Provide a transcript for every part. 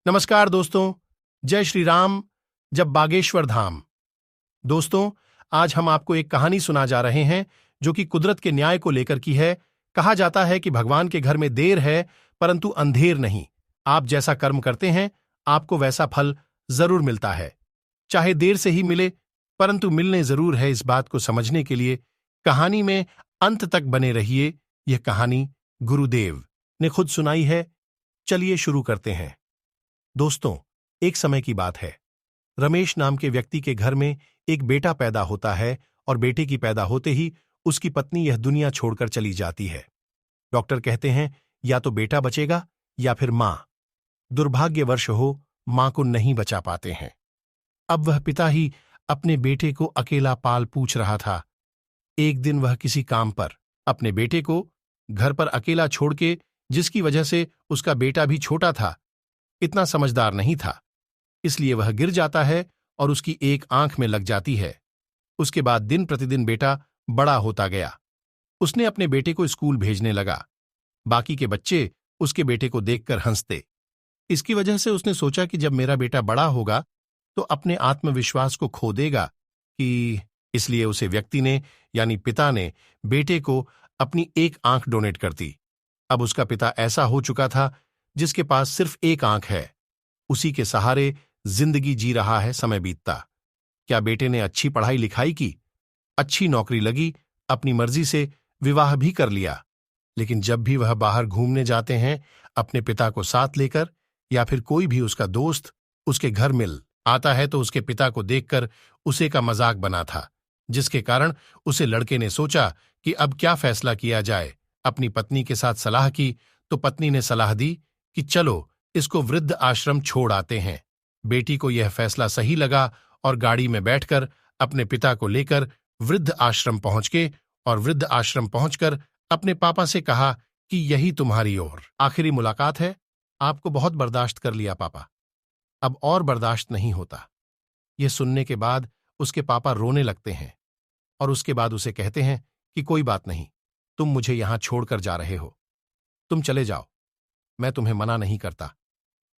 नमस्कार दोस्तों। जय श्री राम। जब बागेश्वर धाम। दोस्तों, आज हम आपको एक कहानी सुना जा रहे हैं जो कि कुदरत के न्याय को लेकर की है। कहा जाता है कि भगवान के घर में देर है परंतु अंधेर नहीं। आप जैसा कर्म करते हैं आपको वैसा फल जरूर मिलता है, चाहे देर से ही मिले परंतु मिलने जरूर है। इस बात को समझने के लिए कहानी में अंत तक बने रहिए। यह कहानी गुरुदेव ने खुद सुनाई है। चलिए शुरू करते हैं। दोस्तों, एक समय की बात है। रमेश नाम के व्यक्ति के घर में एक बेटा पैदा होता है और बेटे की पैदा होते ही उसकी पत्नी यह दुनिया छोड़कर चली जाती है। डॉक्टर कहते हैं या तो बेटा बचेगा या फिर मां। दुर्भाग्यवश हो मां को नहीं बचा पाते हैं। अब वह पिता ही अपने बेटे को अकेला पाल पूछ रहा था। एक दिन वह किसी काम पर अपने बेटे को घर पर अकेला छोड़ के, जिसकी वजह से उसका बेटा भी छोटा था, इतना समझदार नहीं था, इसलिए वह गिर जाता है और उसकी एक आंख में लग जाती है। उसके बाद दिन प्रतिदिन बेटा बड़ा होता गया। उसने अपने बेटे को स्कूल भेजने लगा। बाकी के बच्चे उसके बेटे को देखकर हंसते। इसकी वजह से उसने सोचा कि जब मेरा बेटा बड़ा होगा तो अपने आत्मविश्वास को खो देगा कि इसलिए उसे व्यक्ति ने यानी पिता ने बेटे को अपनी एक आंख डोनेट कर दी। अब उसका पिता ऐसा हो चुका था जिसके पास सिर्फ एक आंख है। उसी के सहारे जिंदगी जी रहा है। समय बीतता। क्या बेटे ने अच्छी पढ़ाई लिखाई की, अच्छी नौकरी लगी, अपनी मर्जी से विवाह भी कर लिया। लेकिन जब भी वह बाहर घूमने जाते हैं अपने पिता को साथ लेकर, या फिर कोई भी उसका दोस्त उसके घर मिल आता है तो उसके पिता को देखकर उसे का मजाक बना था, जिसके कारण उसे लड़के ने सोचा कि अब क्या फैसला किया जाए। अपनी पत्नी के साथ सलाह की तो पत्नी ने सलाह दी कि चलो इसको वृद्ध आश्रम छोड़ आते हैं। बेटी को यह फैसला सही लगा और गाड़ी में बैठकर अपने पिता को लेकर वृद्ध आश्रम पहुंच गए और वृद्ध आश्रम पहुंचकर अपने पापा से कहा कि यही तुम्हारी और आखिरी मुलाकात है। आपको बहुत बर्दाश्त कर लिया पापा, अब और बर्दाश्त नहीं होता। यह सुनने के बाद उसके पापा रोने लगते हैं और उसके बाद उसे कहते हैं कि कोई बात नहीं, तुम मुझे यहां छोड़कर जा रहे हो, तुम चले जाओ, मैं तुम्हें मना नहीं करता,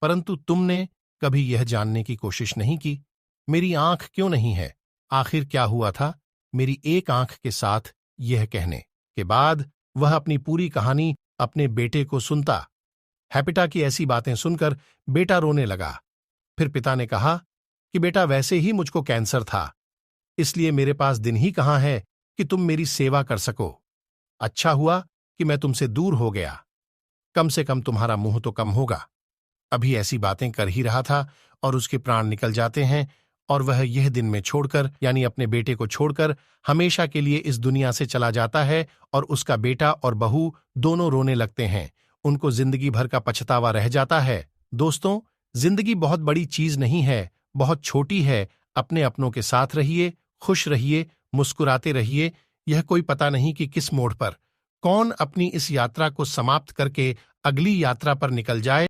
परंतु तुमने कभी यह जानने की कोशिश नहीं की मेरी आंख क्यों नहीं है। आखिर क्या हुआ था मेरी एक आंख के साथ। यह कहने के बाद वह अपनी पूरी कहानी अपने बेटे को सुनता है। पिता की ऐसी बातें सुनकर बेटा रोने लगा। फिर पिता ने कहा कि बेटा, वैसे ही मुझको कैंसर था, इसलिए मेरे पास दिन ही कहां है कि तुम मेरी सेवा कर सको। अच्छा हुआ कि मैं तुमसे दूर हो गया, कम से कम तुम्हारा मुंह तो कम होगा। अभी ऐसी बातें कर ही रहा था और उसके प्राण निकल जाते हैं और वह यह दिन में छोड़कर यानी अपने बेटे को छोड़कर हमेशा के लिए इस दुनिया से चला जाता है। और उसका बेटा और बहू दोनों रोने लगते हैं। उनको जिंदगी भर का पछतावा रह जाता है। दोस्तों, जिंदगी बहुत बड़ी चीज नहीं है, बहुत छोटी है। अपने अपनों के साथ रहिए, खुश रहिए, मुस्कुराते रहिए। यह कोई पता नहीं कि किस मोड़ पर कौन अपनी इस यात्रा को समाप्त करके अगली यात्रा पर निकल जाए।